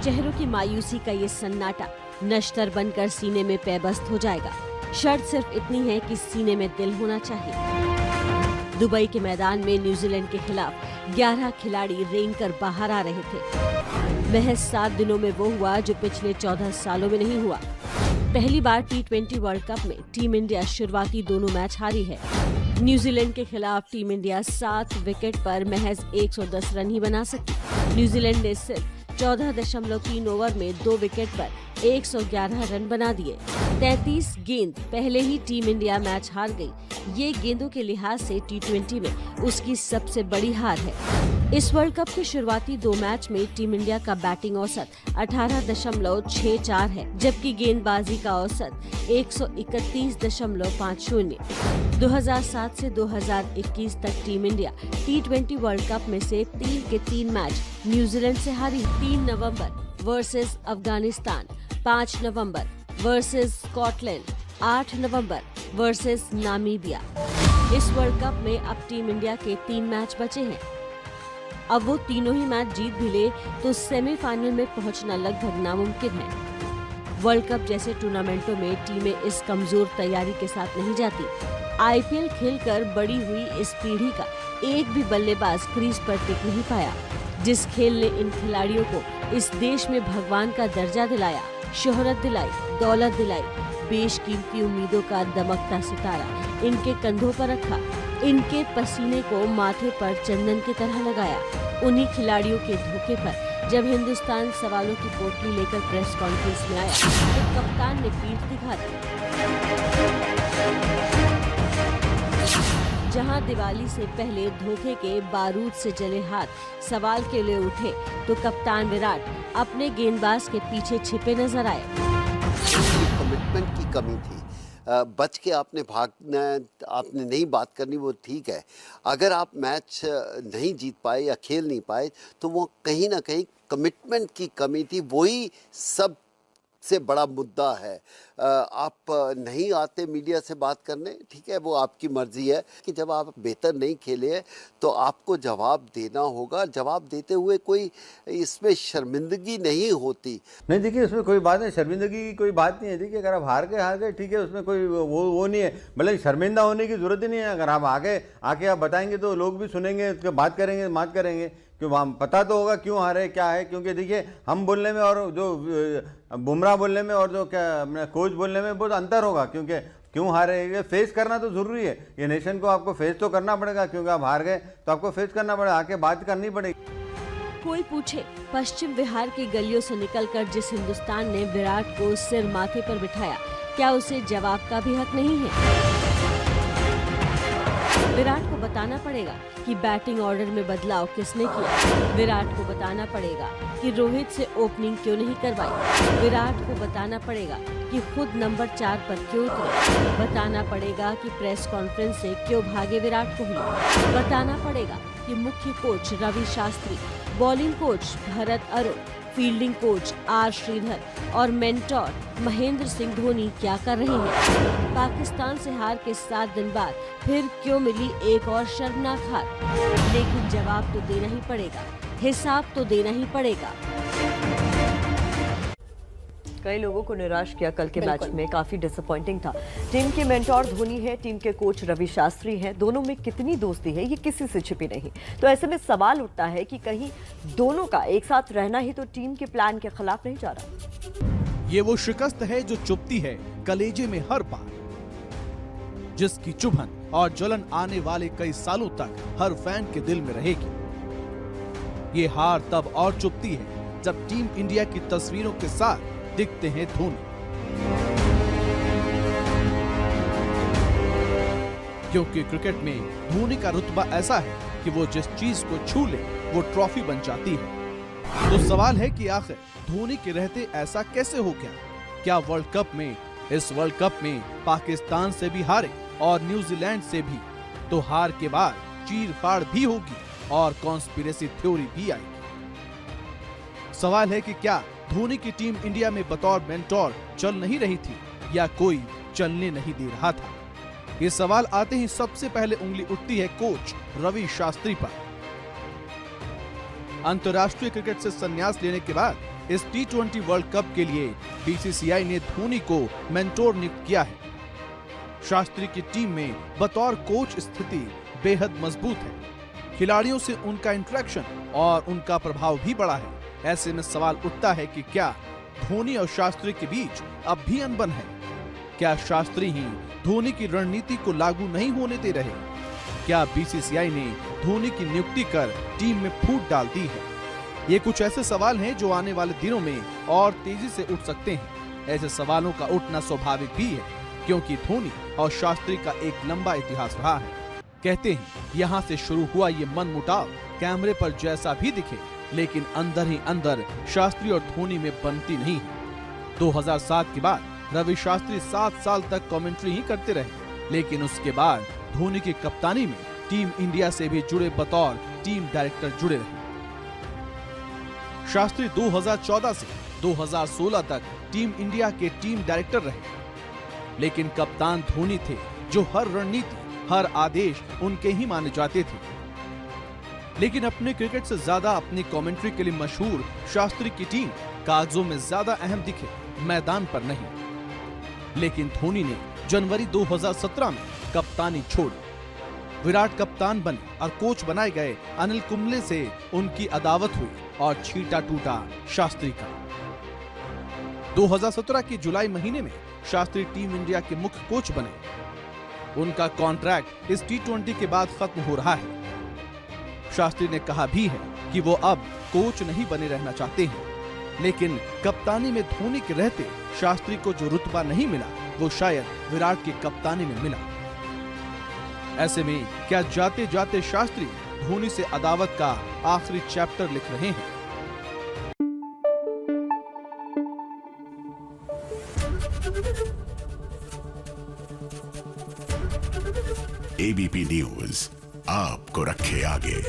चेहरों की मायूसी का ये सन्नाटा नश्तर बनकर सीने में पैबस्त हो जाएगा। शर्त सिर्फ इतनी है कि सीने में दिल होना चाहिए। दुबई के मैदान में न्यूजीलैंड के खिलाफ 11 खिलाड़ी रेंग कर बाहर आ रहे थे। महज 7 दिनों में वो हुआ जो पिछले 14 सालों में नहीं हुआ। पहली बार T20 वर्ल्ड कप में टीम इंडिया शुरुआती दोनों मैच हारी है। न्यूजीलैंड के खिलाफ टीम इंडिया 7 विकेट पर महज 110 रन ही बना सकी। न्यूजीलैंड ने सिर्फ 14.3 ओवर में 2 विकेट पर 111 रन बना दिए। 33 गेंद पहले ही टीम इंडिया मैच हार गई। ये गेंदों के लिहाज से T20 में उसकी सबसे बड़ी हार है। इस वर्ल्ड कप के शुरुआती 2 मैच में टीम इंडिया का बैटिंग औसत 18.64 है, जबकि गेंदबाजी का औसत 131.50। 2007 से 2021 तक team India T20 world cup में से 3 के 3 मैच न्यूजीलैंड से हारी। 3 नवंबर वर्सेस अफगानिस्तान, 5 नवंबर वर्सेस स्कॉटलैंड, 8 नवंबर वर्सेस नामीबिया। इस वर्ल्ड कप में अब टीम इंडिया के 3 मैच बचे हैं। अब वो तीनों ही मैच जीत भी ले तो सेमीफाइनल में पहुंचना लगभग नामुमकिन है। वर्ल्ड कप जैसे टूर्नामेंटों में टीमें इस कमजोर तैयारी के साथ नहीं जाती। IPL खेलकर बड़ी हुई इस पीढ़ी का एक भी बल्लेबाज क्रीज पर टिक नहीं पाया। जिस खेल ने इन खिलाड़ियों को इस देश में भगवान का दर्जा दिलाया, शोहरत दिलाई, दौलत दिलाई, बेशकीमती उम्मीदों का दमकता सितारा इनके कंधों पर रखा, इनके पसीने को माथे पर चंदन की तरह लगाया। उन्हीं खिलाड़ियों के धोखे पर जब हिंदुस्तान सवालों की पोटली लेकर प्रेस कॉन्फ्रेंस में आया तो कप्तान ने पीठ दिखा दी। जहां दिवाली से पहले धोखे के बारूद से जले हाथ सवाल के लिए उठे तो कप्तान विराट अपने गेंदबाज के पीछे छिपे नजर आए। कमिटमेंट की कमी थी। बच के आपने भागना, आपने नहीं बात करनी, वो ठीक है। अगर आप मैच नहीं जीत पाए या खेल नहीं पाए तो वो कहीं ना कहीं कमिटमेंट की कमी थी। वही सब से बड़ा मुद्दा है। आप नहीं आते मीडिया से बात करने, ठीक है, वो आपकी मर्जी है कि जब आप बेहतर नहीं खेले तो आपको जवाब देना होगा। जवाब देते हुए कोई इसमें शर्मिंदगी नहीं होती। नहीं, देखिए उसमें कोई बात नहीं, शर्मिंदगी की कोई बात नहीं है। देखिए अगर आप हार गए ठीक है, उसमें कोई वो नहीं है। मतलब शर्मिंदा होने की जरूरत ही नहीं है। अगर आप आके आप बताएंगे तो लोग भी सुनेंगे, बात करेंगे क्यों, हम पता तो होगा क्यों हारे, क्या है। क्योंकि देखिए हम बोलने में और जो बुमराह बोलने में और जो क्या कोच बोलने में बहुत अंतर होगा। क्योंकि क्यों हारे ये फेस करना तो जरूरी है। ये नेशन को आपको फेस तो करना पड़ेगा, क्योंकि आप हार गए तो आपको फेस करना पड़ेगा, आके बात करनी पड़ेगी। कोई पूछे पश्चिम बिहार की गलियों से निकलकर जिस हिंदुस्तान ने विराट को सिर माथे पर बिठाया, क्या उसे जवाब का भी हक नहीं है? विराट को बताना पड़ेगा कि बैटिंग ऑर्डर में बदलाव किसने किया। विराट को बताना पड़ेगा कि रोहित से ओपनिंग क्यों नहीं करवाई। विराट को बताना पड़ेगा कि खुद नंबर 4 पर क्यों उतरे। बताना पड़ेगा कि प्रेस कॉन्फ्रेंस से क्यों भागे विराट कोहली। बताना पड़ेगा कि मुख्य coach Ravi Shastri, bowling coach Bharat Arun, fielding coach R Sridhar और मेंटोर महेंद्र सिंह धोनी क्या कर रहे हैं। पाकिस्तान से हार के 7 दिन बाद फिर क्यों मिली एक और शर्मनाक हार। लेकिन जवाब तो देना ही पड़ेगा, हिसाब तो देना ही पड़ेगा। कई लोगों को निराश किया कल के मैच में, काफी डिसअपॉइंटिंग था। टीम के मेंटोर धोनी है, टीम के कोच रवि शास्त्री हैं, दोनों में कितनी दोस्ती है ये किसी से छिपी नहीं। तो ऐसे में सवाल उठता है कि कहीं दोनों का एक साथ रहना ही तो टीम के प्लान के खिलाफ नहीं जा रहा। ये वो शिकस्त है जो चुभती है कलेजे में हर बार, जिसकी चुभन और जलन आने वाले कई सालों तक हर फैन के दिल में रहेगी। ये हार तब और चुभती है जब टीम इंडिया की तस्वीरों के साथ दिखते हैं धोनी। क्योंकि क्रिकेट में धोनी का रुतबा ऐसा है कि वो जिस चीज को छू ले वो ट्रॉफी बन जाती है। तो सवाल है कि आखिर धोनी के रहते ऐसा कैसे हो गया? क्या वर्ल्ड कप में, इस वर्ल्ड कप में पाकिस्तान से भी हारे और न्यूजीलैंड से भी, तो हार के बाद चीर-फाड़ भी होगी और कॉन्स्पिरेसी थ्योरी भी आएगी। सवाल है कि क्या धोनी की टीम इंडिया में बतौर मेंटोर चल नहीं रही थी या कोई चलने नहीं दे रहा था? ये सवाल आते ही सबसे पहले उंगली उठती है कोच रवि शास्त्री पर। अंतर्राष्ट्रीय क्रिकेट से संन्यास लेने के बाद इस T20 वर्ल्ड कप के लिए बीसीसीआई ने धोनी को मेंटोर नियुक्त किया है। शास्त्री की टीम में बतौर कोच स्थिति बेहद मजबूत है। खिलाड़ियों से उनका इंटरेक्शन और उनका प्रभाव भी बढ़ा है। ऐसे में सवाल उठता है कि क्या धोनी और शास्त्री के बीच अब भी अनबन है? क्या शास्त्री ही धोनी की रणनीति को लागू नहीं होने दे रहे? क्या बीसीसीआई ने धोनी की नियुक्ति कर टीम में फूट डाल दी है? ये कुछ ऐसे सवाल हैं जो आने वाले दिनों में और तेजी से उठ सकते हैं। ऐसे सवालों का उठना स्वाभाविक भी है, क्योंकि धोनी और शास्त्री का एक लंबा इतिहास रहा है। कहते हैं यहाँ से शुरू हुआ ये मनमुटाव कैमरे पर जैसा भी दिखे, लेकिन अंदर ही अंदर शास्त्री और धोनी में बनती नहीं है। 2007 के बाद रवि शास्त्री 7 साल तक कमेंट्री ही करते रहे, लेकिन उसके बाद धोनी की कप्तानी में टीम इंडिया से भी जुड़े बतौर टीम डायरेक्टर जुड़े रहे। शास्त्री 2014 से 2016 तक टीम इंडिया के टीम डायरेक्टर रहे, लेकिन कप्तान धोनी थे जो हर रणनीति, हर आदेश उनके ही माने जाते थे। लेकिन अपने क्रिकेट से ज्यादा अपनी कमेंट्री के लिए मशहूर शास्त्री की टीम कागजों में ज्यादा अहम दिखे, मैदान पर नहीं। लेकिन धोनी ने जनवरी 2017 में कप्तानी छोड़ी। विराट कप्तान बने और कोच बनाए गए अनिल कुंबले से उनकी अदावत हुई और छींटा टूटा शास्त्री का। 2017 के जुलाई महीने में शास्त्री टीम इंडिया के मुख्य कोच बने। उनका कॉन्ट्रैक्ट इस T20 के बाद खत्म हो रहा है। शास्त्री ने कहा भी है कि वो अब कोच नहीं बने रहना चाहते हैं, लेकिन कप्तानी में धोनी के रहते शास्त्री को जो रुतबा नहीं मिला वो शायद विराट की कप्तानी में मिला। ऐसे में क्या जाते जाते शास्त्री धोनी से अदावत का आखिरी चैप्टर लिख रहे हैं? एबीपी न्यूज आपको रखे आगे।